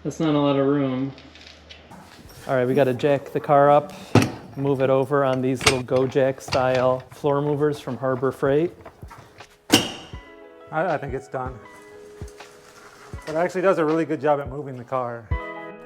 That's not a lot of room. All right, we got to jack the car up, move it over on these little Go-Jack style floor movers from Harbor Freight. I think it's done. But it actually does a really good job at moving the car.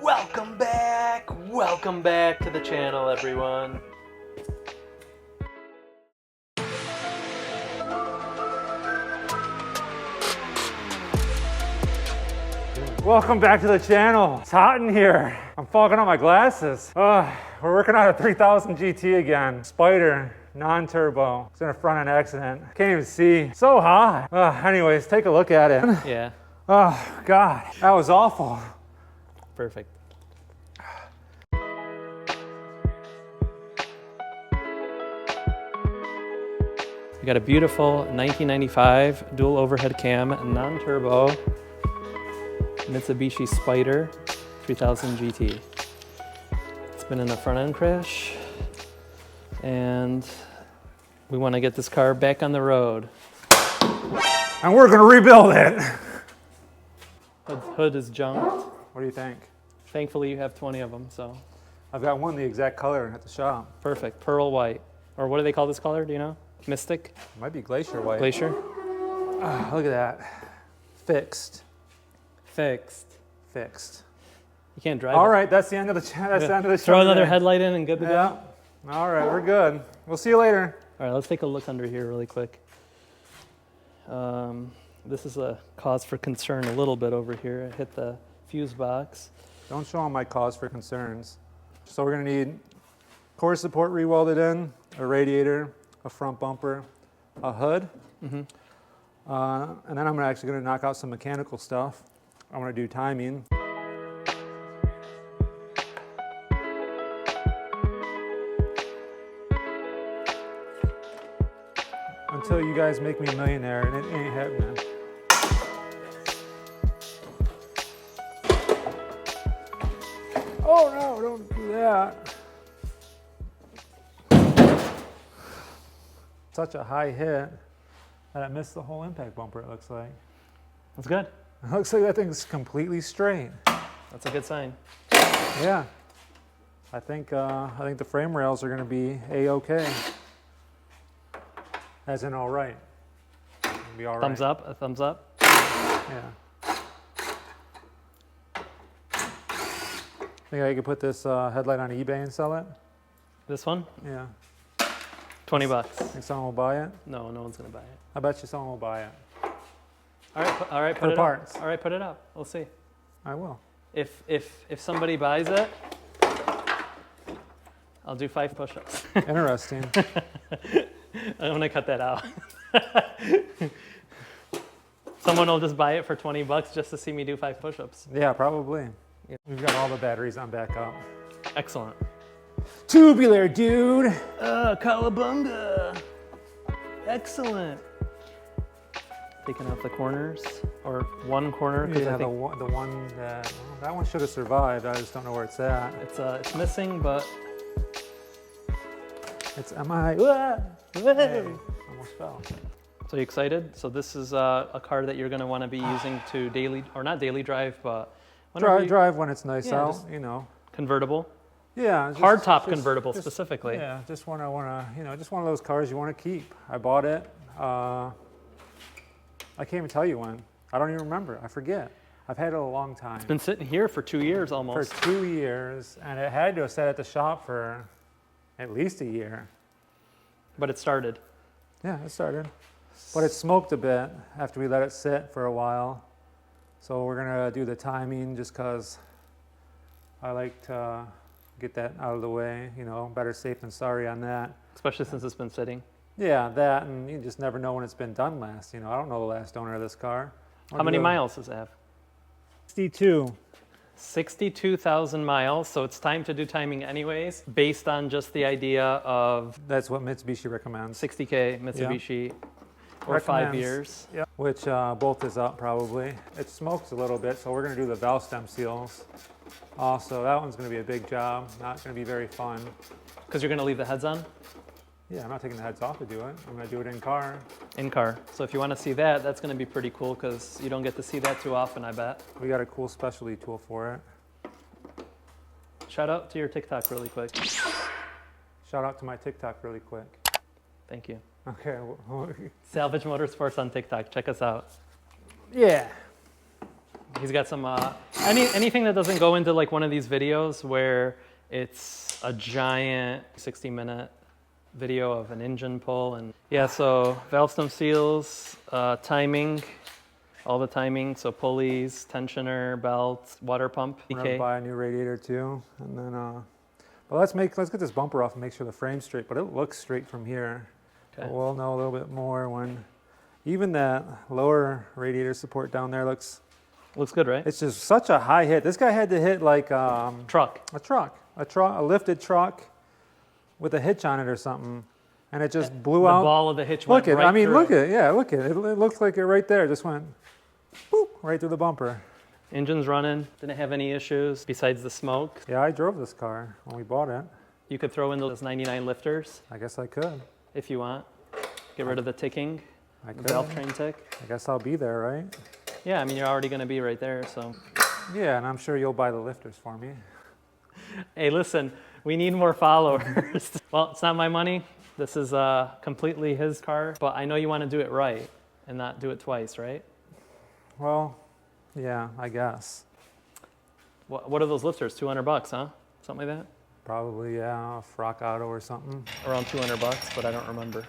Welcome back to the channel, everyone. Welcome back to the channel. It's hot in here. I'm fogging up my glasses. We're working on a 3000 GT again. Spyder, non-turbo. It's in a front end accident. Can't even see. So hot. Anyways, take a look at it. Yeah. Oh, God. That was awful. Perfect. We got a beautiful 1995 dual overhead cam, non-turbo Mitsubishi Spyder 3000 GT. It's been in a front end crash, and we want to get this car back on the road. And we're gonna rebuild it. Hood is junked. What do you think? Thankfully, you have 20 of them, so. I've got one the exact color at the shop. Perfect, pearl white. Or what do they call this color, do you know? Mystic? It might be glacier white. Glacier? Look at that. Fixed. Fixed. Fixed. You can't drive All it. right, that's the end of the that's the end of the show. Throw another today. headlight in and good to go. Yeah. All right, we're good. We'll see you later. All right, let's take a look under here really quick. This is a cause for concern a little bit over here. I hit the fuse box. Don't show them my cause for concerns. So we're gonna need core support re-welded in, a radiator, a front bumper, a hood, and then I'm actually gonna knock out some mechanical stuff. I wanna do timing. Until you guys make me a millionaire, and it ain't happening. Oh no, don't do that. Such a high hit that I missed the whole impact bumper, it looks like. That's good. It looks like that thing's completely straight. That's a good sign. Yeah. I think the frame rails are gonna be A-okay. As in all right. It'll be all right. Thumbs up, a thumbs up. Yeah. Think I could put this headlight on eBay and sell it? This one, Yeah. 20 bucks. Think someone will buy it? No, no one's gonna buy it. I bet you someone will buy it. All right, put For it parts. up. All right, put it up. We'll see. I will. If somebody buys it, I'll do 5 push-ups. Interesting. I'm gonna cut that out. Someone will just buy it for 20 bucks just to see me do 5 push-ups. Yeah, probably. We've got all the batteries on backup. Excellent. Tubular, dude. Cowabunga. Excellent. Taking out the corners, or one corner, because Yeah, I the think one that one should have survived. I just don't know where it's at. it's missing, but It's Hey, almost fell. so you excited? So this is a car that you're going to want to be using to daily, or not daily drive, but whenever you- Drive when it's nice Yeah, out, just- you know. convertible, Yeah. just- hardtop just- convertible just- specifically. Yeah, just wanna, just one of those cars you want to keep. I bought it. I can't even tell you when. I don't even remember. I forget. I've had it a long time. It's been sitting here for 2 years almost. For 2 years, and it had to have sat at the shop for at least a year. But it started. Yeah, it started. But it smoked a bit after we let it sit for a while. So we're gonna do the timing just because I like to get that out of the way, you know, better safe than sorry on that. Especially since it's been sitting. Yeah, that, and you just never know when it's been done last. You know, I don't know the last owner of this car. How many miles does it have? 62. 62,000 miles, so it's time to do timing anyways, based on just the idea of That's what Mitsubishi recommends. 60K Mitsubishi or 5 Recommends. years. Yeah. Which both is up probably. It smokes a little bit, so we're gonna do the valve stem seals. Also, that one's gonna be a big job, not gonna be very fun. Because you're going to leave the heads on? Yeah, I'm not taking the heads off to do it. I'm gonna do it in car. In car. So if you want to see that, that's going to be pretty cool because you don't get to see that too often, I bet. We got a cool specialty tool for it. Shout out to your TikTok really quick. Shout out to my TikTok really quick. Thank you. Okay. Salvage Motorsports on TikTok. Check us out. Yeah. He's got some anything that doesn't go into like one of these videos where it's a giant 60-minute video of an engine pull. And yeah, so valve stem seals, timing, all the timing, so pulleys, tensioner, belt, water pump. I'm gonna buy a new radiator too, and then well, let's get this bumper off and make sure the frame's straight. But it looks straight from here. Okay. But we'll know a little bit more when even that lower radiator support down there looks good, right? It's just such a high hit. This guy had to hit like a lifted truck with a hitch on it or something, and it just blew out. The ball of the hitch went right through. Look at it. Yeah, look at it. It looks like it right there. Just went boop right through the bumper. Engine's running. Didn't have any issues besides the smoke. Yeah, I drove this car when we bought it. You could throw in those 99 lifters I guess I could. if you want. Get rid of the ticking, I the could. valve train tick. I guess I'll be there, right? Yeah, I mean, you're already going to be right there, so. Yeah, and I'm sure you'll buy the lifters for me. Hey, listen, we need more followers. Well, it's not my money. This is completely his car, but I know you want to do it right and not do it twice, right? Well, yeah, I guess. What are those lifters? $200, huh? Something like that? Probably, yeah, a Frock Auto or something. Around $200, but I don't remember.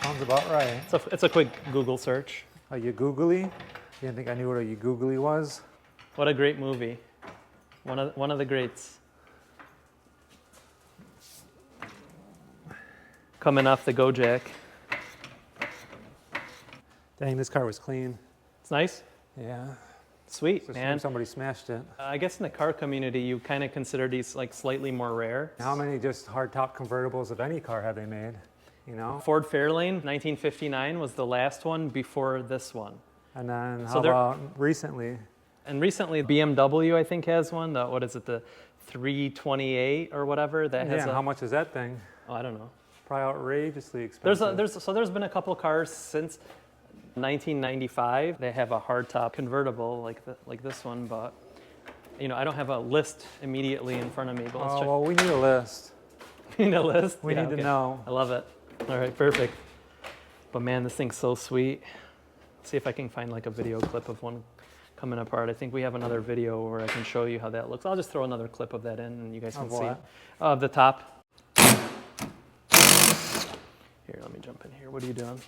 Sounds about right. It's a quick Google search. A Yagoogly? You didn't think I knew what a Yagoogly was? What a great movie. One of the greats. Coming off the Gojek. Dang, this car was clean. It's nice. Yeah. Sweet, Just man. somebody smashed it. I guess in the car community, you kind of consider these like slightly more rare. How many just hardtop convertibles of any car have they made? You know? Ford Fairlane, 1959, was the last one before this one. And then So how there- about recently? And recently, BMW, I think, has one. What is it, the 328 or whatever? That has Yeah, how much is that thing? Oh, I don't know. Probably outrageously expensive. There's been a couple cars since 1995. They have a hardtop convertible like this one, but you know, I don't have a list immediately in front of me. But let's check. Well, we need a list. You need a list? We Yeah, need to okay. know. I love it. All right, perfect. But man, this thing's so sweet. See if I can find like a video clip of one coming apart. I think we have another video where I can show you how that looks. I'll just throw another clip of that in and you guys can Of see. what? Of the top. Here, let me jump in here. What are you doing?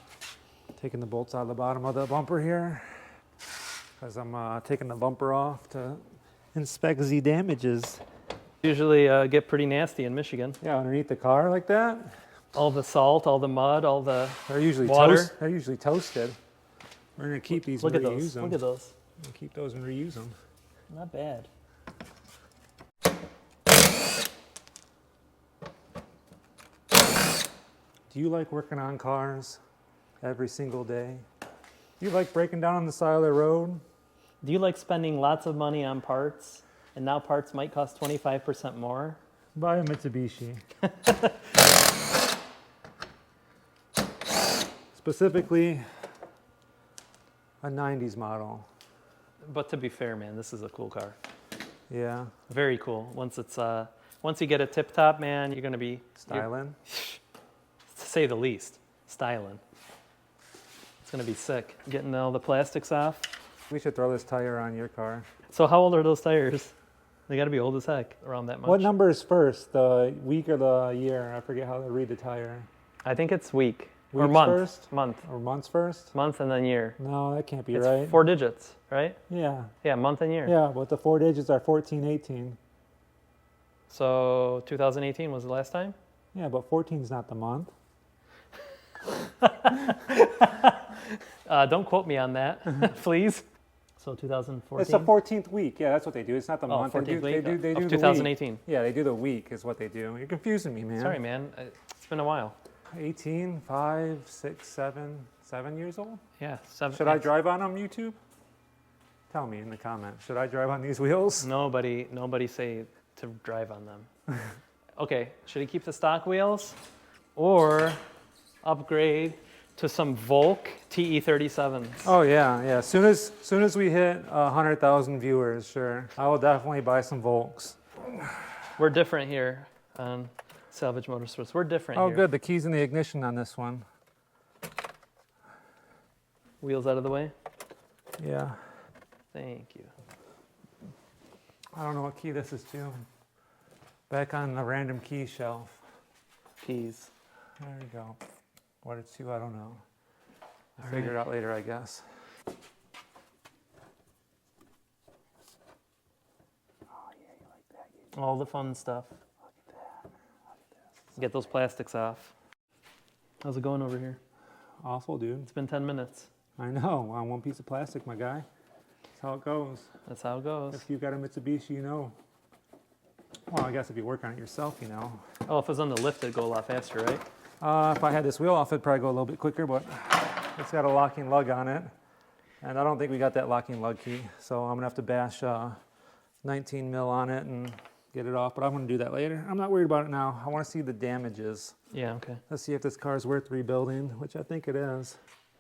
Taking the bolts out of the bottom of the bumper here. Because I'm taking the bumper off to inspect the damages. Usually get pretty nasty in Michigan. Yeah, underneath the car like that. All the salt, all the mud, all the They're usually water. They're usually toasted. We're gonna keep these Look and at reuse those. them. Look at those. We'll keep those and reuse them. Not bad. Do you like working on cars every single day? Do you like breaking down on the side of the road? Do you like spending lots of money on parts and now parts might cost 25% more? Buy a Mitsubishi. Specifically, a 90s model. But to be fair, man, this is a cool car. Yeah, Very cool. Once you get a tip top, man, you're gonna be styling. to say the least, styling. It's gonna be sick. Getting all the plastics off. We should throw this tire on your car. So how old are those tires? They gotta be old as heck, around that much. What number is first, the week or the year? I forget how to read the tire. I think it's week or Weeks month. first? Month. Or months first? Month and then year. No, that can't be It's right. 4 digits, right? Yeah, Yeah, month and year. yeah, but the 4 digits are 14, 18. So 2018 was the last time? Yeah, but 14 is not the month. Don't quote me on that, please. So 2014? It's the 14th week. Yeah, that's what they do. It's not the Oh, month. 14th They week do of the week. 2018. Yeah, they do the week is what they do. You're confusing me, man. Sorry, man. It's been a while. 18, 5, 6, 7 years old? Yeah, 7. Should I drive on them, YouTube? Tell me in the comments. Should I drive on these wheels? Nobody say to drive on them. Okay, should he keep the stock wheels? or upgrade to some Volk TE37s. Oh yeah, yeah. Soon as we hit 100,000 viewers, sure, I will definitely buy some Volks. We're different here on Salvage Motorsports. We're different Oh here. good, the key's in the ignition on this one. Wheels out of the way. Yeah. Thank you. I don't know what key this is to. Back on the random key shelf. Keys. There you go. What it's to, I don't know. I'll figure it out later, I guess. Oh yeah, you like that. All the fun stuff. Look at that. Look at this. Get those plastics off. How's it going over here? Awful, dude. It's been 10 minutes. I know. On one piece of plastic, my guy. That's how it goes. That's how it goes. If you've got a Mitsubishi, you know. Well, I guess if you work on it yourself, you know. Oh, if it was on the lift, it'd go a lot faster, right? If I had this wheel off, it'd probably go a little bit quicker, but it's got a locking lug on it. And I don't think we got that locking lug key. So I'm gonna have to bash 19 mil on it and get it off, but I'm gonna do that later. I'm not worried about it now. I wanna see the damages. Yeah, okay. Let's see if this car's worth rebuilding, which I think it is.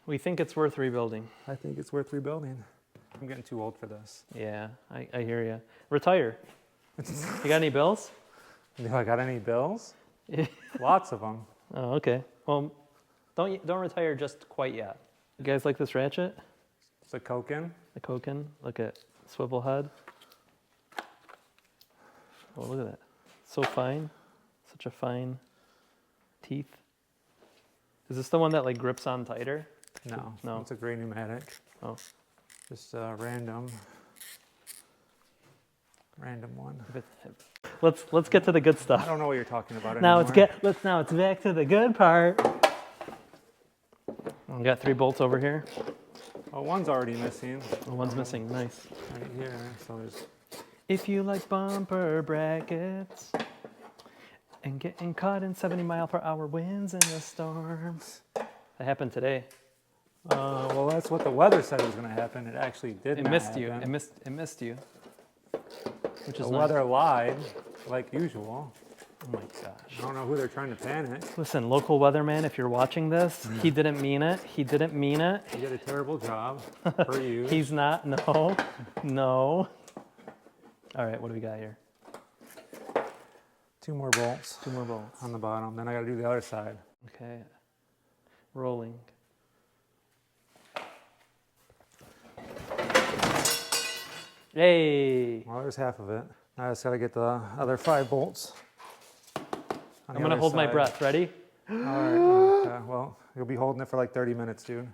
We think it's worth rebuilding. I think it's worth rebuilding. I'm getting too old for this. Yeah, I hear you. Retire. You got any bills? Do I got any bills? Lots of them. Oh, okay. Well, don't retire just quite yet. You guys like this ratchet? It's a Koken. The Koken. Look at swivel head. Oh, look at that. So fine. Such a fine teeth. Is this the one that like grips on tighter? No, No. it's a gray pneumatic. Oh. Just a random one. Let's get to the good I stuff. don't know what you're talking about Now anymore. it's back to the good part. We got 3 bolts over here. Oh, one's already missing. Oh, one's missing. Nice. Right here. So there's. If you like bumper brackets and getting caught in 70-mile-per-hour winds in the storms. That happened today. Well, that's what the weather said was going to happen. It actually did It not missed you. happen. It missed you. Which is The nice. weather lied, like usual. Oh my gosh. I don't know who they're trying to panic. Listen, local weatherman, if you're watching this, he didn't mean it. He didn't mean it. You did a terrible job for you. He's not. No. No. All right, what do we got here? 2 more bolts 2 more bolts. on the bottom. Then I got to do the other side. Okay. Rolling. Hey. Well, there's half of it. I just got to get the other 5 bolts. I'm going to hold my breath. Ready? All right. Okay. Well, you'll be holding it for like 30 minutes, dude.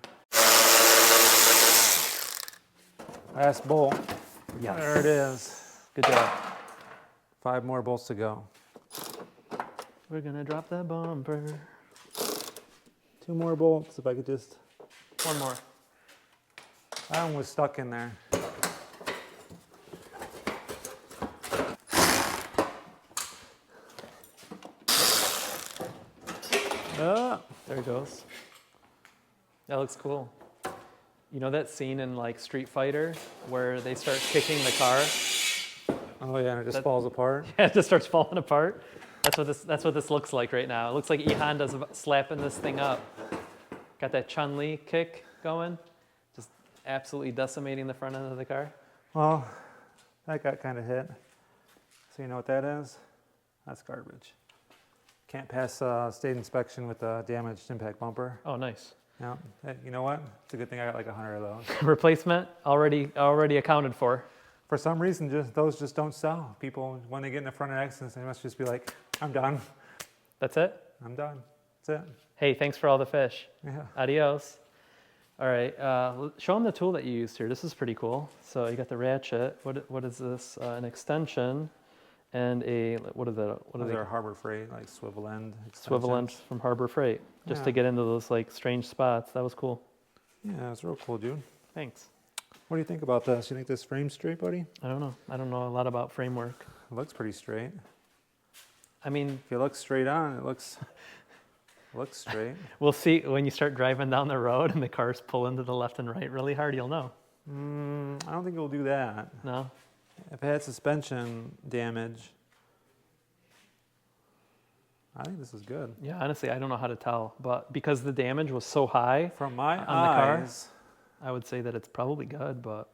Last bolt. Yes. There it is. Good job. 5 more bolts to go. We're going to drop the bumper. 2 more bolts, if I could just. 1 more. That one was stuck in there. There it goes. That looks cool. You know that scene in like Street Fighter where they start kicking the car? Oh yeah, and it just falls apart. Yeah, it just starts falling apart. That's what this looks like right now. It looks like E-Honda's slapping this thing up. Got that Chun-Li kick going, just absolutely decimating the front end of the car. Well, that got kind of hit. So you know what that is? That's garbage. Can't pass state inspection with a damaged impact bumper. Oh, nice. Yeah. Hey, you know what? It's a good thing I got like 100 of those. Replacement already accounted for. For some reason, those just don't sell. People, when they get in the front of accidents, they must just be like, I'm done. That's it? I'm done. That's it. Hey, thanks for all the fish. Yeah. Adios. All right, show them the tool that you used here. This is pretty cool. So you got the ratchet. What is this? An extension and what are Those are Harbor Freight, like swivel end extensions. swivel end from Harbor Freight, just to Yeah. get into those like strange spots. That was cool. Yeah, it's real cool, dude. Thanks. What do you think about this? You think this frame's straight, buddy? I don't know. I don't know a lot about framework. It looks pretty straight. I mean, If you look straight on, it looks straight. we'll see when you start driving down the road and the cars pull into the left and right really hard. You'll know. I don't think it'll do that. No. If it had suspension damage, I think this is good. Yeah, honestly, I don't know how to tell, but because the damage was so high From my on the car, eyes, I would say that it's probably good, but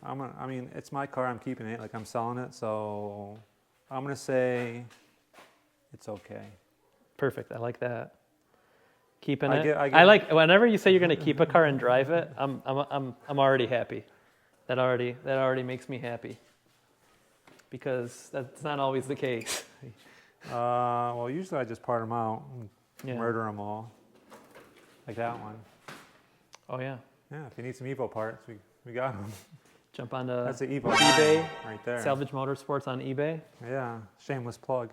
I mean, it's my car. I'm keeping it. Like, I'm selling it, so I'm gonna say it's okay. perfect. I like that. Keeping I it. get- I like whenever you say you're gonna keep a car and drive it. I'm already happy. That already makes me happy. Because that's not always the case. Well, usually I just part them out and Yeah. murder them all. Like that one. Oh yeah. Yeah, if you need some Evo parts, we got them. Jump onto That's the Evo eBay, right there. Salvage Motorsports on eBay. Yeah, shameless plug.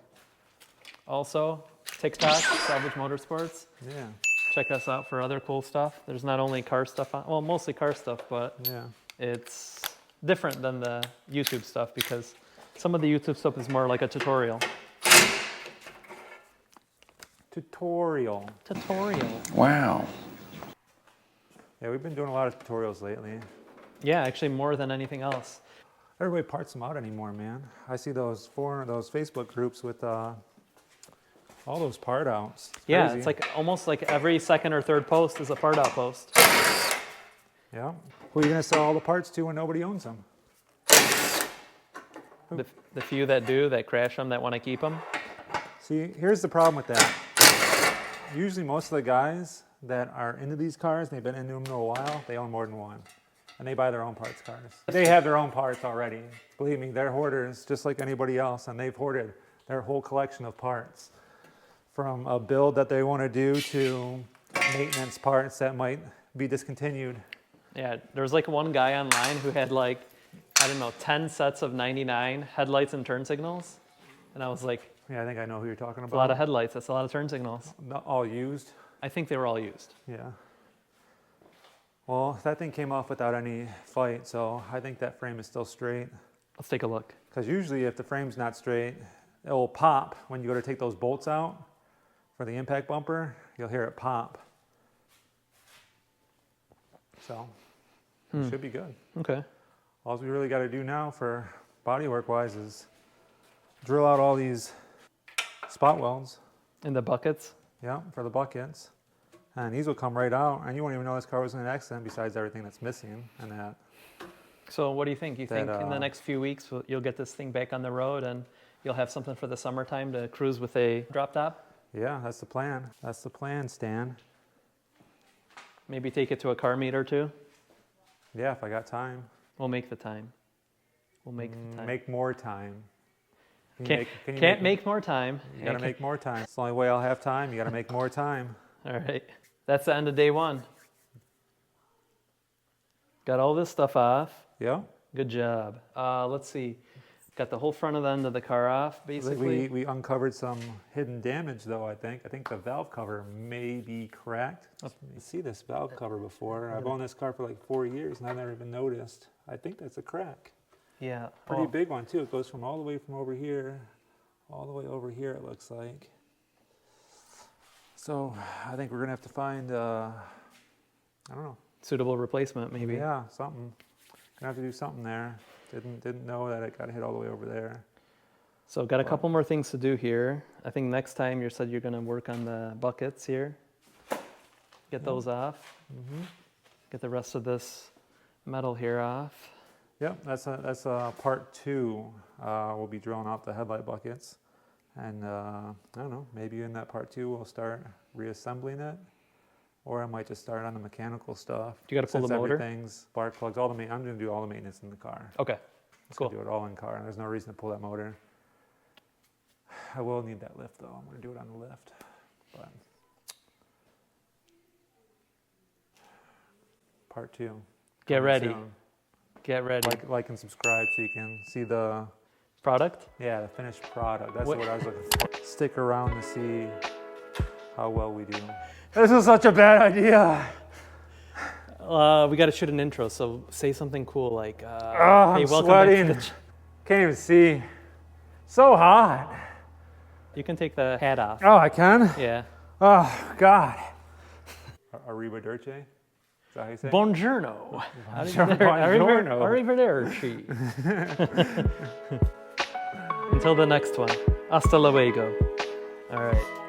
Also, TikTok, Salvage Motorsports. Yeah, Check us out for other cool stuff. There's not only car stuff on, well, mostly car stuff, but yeah. it's different than the YouTube stuff because some of the YouTube stuff is more like a tutorial. Tutorial. Wow. Yeah, we've been doing a lot of tutorials lately. Yeah, actually more than anything else. Everybody parts them out anymore, man. I see those Facebook groups with all those part outs. It's Yeah, crazy. it's like almost like every second or third post is a part out post. Yeah. Who are you gonna sell all the parts to when nobody owns them? The few that do, that crash them, that want to keep them. See, here's the problem with that. Usually most of the guys that are into these cars, they've been into them for a while, they own more than one. And they buy their own parts cars. They have their own parts already. Believe me, they're hoarders just like anybody else, and they've hoarded their whole collection of parts. From a build that they want to do to maintenance parts that might be discontinued. Yeah, there was like one guy online who had like, I don't know, 10 sets of 99 headlights and turn signals. And I was like, Yeah, I think I know who you're talking a about. lot of headlights, that's a lot of turn signals. Not all used. I think they were all used. Yeah. Well, that thing came off without any fight, so I think that frame is still straight. Let's take a look. Because usually if the frame's not straight, it will pop when you go to take those bolts out for the impact bumper. You'll hear it pop. So, it should be good. Okay. All we really got to do now for bodywork wise is drill out all these spot welds. In the buckets. Yeah, for the buckets. And these will come right out, and you won't even know this car was in an accident besides everything that's missing and that. So what do you think? You think That, in the next few weeks you'll get this thing back on the road and you'll have something for the summertime to cruise with a drop top? Yeah, that's the plan. That's the plan, Stan. Maybe take it to a car meet or two? Yeah, if I got time. We'll make the time. We'll make the time. Make more time. Can't make more time. You gotta make more time. It's the only way I'll have time. You gotta make more time. All right. That's the end of day one. Got all this stuff off. Yeah. Good job. Let's see. Got the whole front of the end of the car off, basically. We uncovered some hidden damage, though, I think. I think the valve cover may be cracked. I've seen this valve cover before. I've owned this car for like 4 years, and I've never even noticed. I think that's a crack. Yeah. Pretty big one, too. It goes from all the way from over here, all the way over here, it looks like. So I think we're going to have to find, I don't know. Suitable replacement, maybe. Yeah, something. Gonna have to do something there. Didn't know that it got hit all the way over there. So got a couple more things to do here. I think next time you said you're going to work on the buckets here. Get those off. Mm-hmm. Get the rest of this metal here off. Yep, that's a part 2. We'll be drilling out the headlight buckets, and I don't know. Maybe in that part 2 we'll start reassembling it, or I might just start on the mechanical stuff. Do you got to pull the motor? Everything's spark plugs, all the I'm going to do all the maintenance in the car. Okay, cool. Do it all in car. There's no reason to pull that motor. I will need that lift though. I'm going to do it on the lift. But part 2. Get coming ready. soon. Get ready. Like and subscribe so you can see the Product? the finished product. That's What- what I was looking for. Stick around to see how well we do. This is such a bad idea. We got to shoot an intro, so say something cool like, I'm welcome sweating. back to Can't even see. So hot. You can take the hat off. Oh, I can? Yeah. Oh, God. Arriba Dirce? Is that how you say it? Buongiorno. Buongiorno. Arrivederci. Until the next one. Hasta luego. All right.